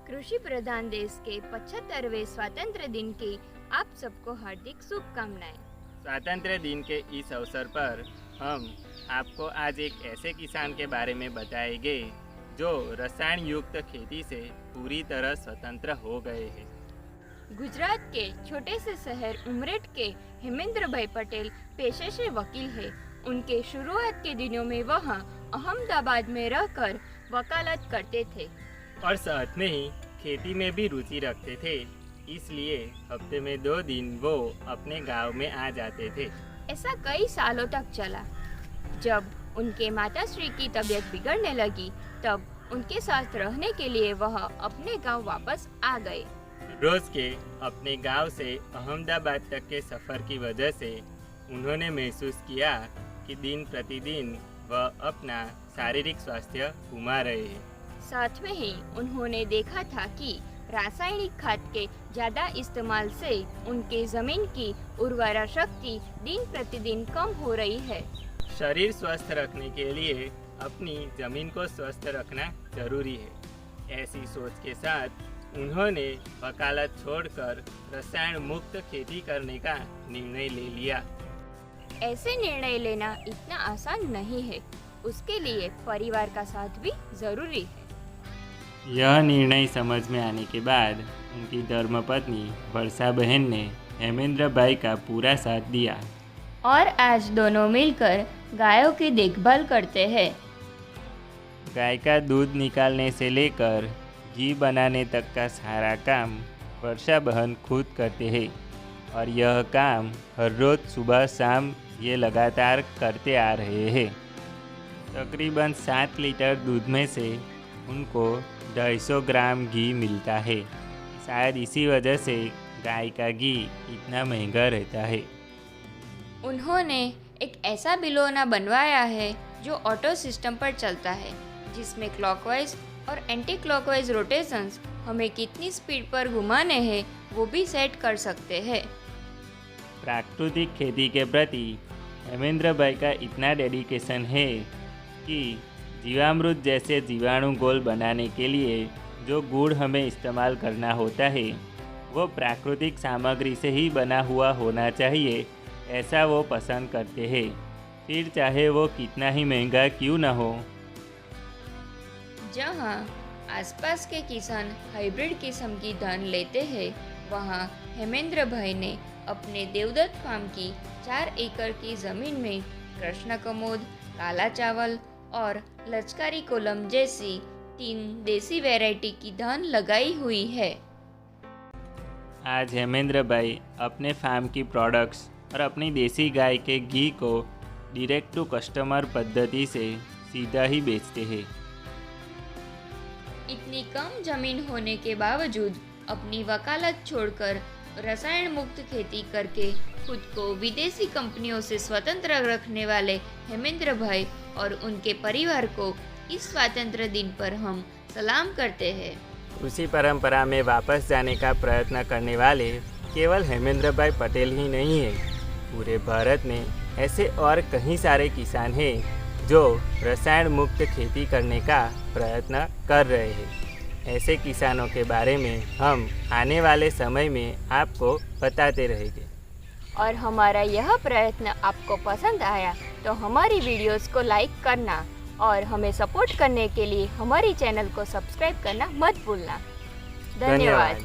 कृषि प्रधान देश के 75वें स्वतंत्र दिन की आप सबको हार्दिक शुभकामनाएं। स्वतंत्र दिन के इस अवसर पर हम आपको आज एक ऐसे किसान के बारे में बताएंगे जो रसायन युक्त खेती से पूरी तरह स्वतंत्र हो गए हैं। गुजरात के छोटे से शहर उमरेठ के हेमेंद्र भाई पटेल पेशे से वकील है। उनके शुरुआत के दिनों में वह अहमदाबाद में रहकर वकालत करते थे और साथ में ही खेती में भी रुचि रखते थे, इसलिए हफ्ते में 2 दिन वो अपने गांव में आ जाते थे। ऐसा कई सालों तक चला। जब उनके माताश्री की तबीयत बिगड़ने लगी तब उनके साथ रहने के लिए वह अपने गांव वापस आ गए। रोज के अपने गांव से अहमदाबाद तक के सफर की वजह से उन्होंने महसूस किया कि दिन प्रतिदिन वह अपना शारीरिक स्वास्थ्य गुमा रहे हैं। साथ में ही उन्होंने देखा था कि रासायनिक खाद के ज्यादा इस्तेमाल से उनके जमीन की उर्वरा शक्ति दिन प्रतिदिन कम हो रही है। शरीर स्वस्थ रखने के लिए अपनी जमीन को स्वस्थ रखना जरूरी है। ऐसी सोच के साथ उन्होंने वकालत छोड़कर रसायन मुक्त खेती करने का निर्णय ले लिया। ऐसे निर्णय लेना इतना आसान नहीं है, उसके लिए परिवार का साथ भी जरूरी है। यह निर्णय समझ में आने के बाद उनकी धर्मपत्नी वर्षा बहन ने हेमेंद्र भाई का पूरा साथ दिया और आज दोनों मिलकर गायों की देखभाल करते हैं। गाय का दूध निकालने से लेकर घी बनाने तक का सारा काम वर्षा बहन खुद करते हैं और यह काम हर रोज सुबह शाम ये लगातार करते आ रहे हैं। तकरीबन 7 लीटर दूध में से उनको 250 ग्राम घी मिलता है। शायद इसी वजह से गाय का घी इतना महंगा रहता है। उन्होंने एक ऐसा बिलोना बनवाया है जो ऑटो सिस्टम पर चलता है, जिसमें क्लॉकवाइज और एंटी क्लॉकवाइज रोटेशंस हमें कितनी स्पीड पर घुमाने हैं वो भी सेट कर सकते हैं। प्राकृतिक खेती के प्रति हेमेंद्र भाई का इतना डेडिकेशन है कि जीवामृत जैसे जीवाणु घोल बनाने के लिए जो गुड़ हमें इस्तेमाल करना होता है वो प्राकृतिक सामग्री से ही बना हुआ होना चाहिए, ऐसा वो पसंद करते हैं, फिर चाहे वो कितना ही महंगा क्यों न हो। जहाँ आसपास के किसान हाइब्रिड किस्म की धान लेते हैं, वहाँ हेमेंद्र भाई ने अपने देवदत्त फार्म की 4 एकड़ की ज़मीन में कृष्ण कमोद, काला चावल और लचकारी कोलम जैसी 3 देसी वैरायटी की धान लगाई हुई है। आज हेमेंद्र भाई अपने फार्म की प्रोडक्ट्स और अपनी देसी गाय के घी को डायरेक्ट टू कस्टमर पद्धति से सीधा ही बेचते हैं। इतनी कम जमीन होने के बावजूद अपनी वकालत छोड़कर रसायन मुक्त खेती करके खुद को विदेशी कंपनियों से स्वतंत्र रखने वाले हेमेंद्र भाई और उनके परिवार को इस स्वतंत्र दिन पर हम सलाम करते हैं। उसी परंपरा में वापस जाने का प्रयत्न करने वाले केवल हेमेंद्र भाई पटेल ही नहीं है, पूरे भारत में ऐसे और कई सारे किसान हैं जो रसायन मुक्त खेती करने का प्रयत्न कर रहे हैं। ऐसे किसानों के बारे में हम आने वाले समय में आपको बताते रहेंगे। और हमारा यह प्रयत्न आपको पसंद आया तो हमारी वीडियोस को लाइक करना और हमें सपोर्ट करने के लिए हमारी चैनल को सब्सक्राइब करना मत भूलना। धन्यवाद।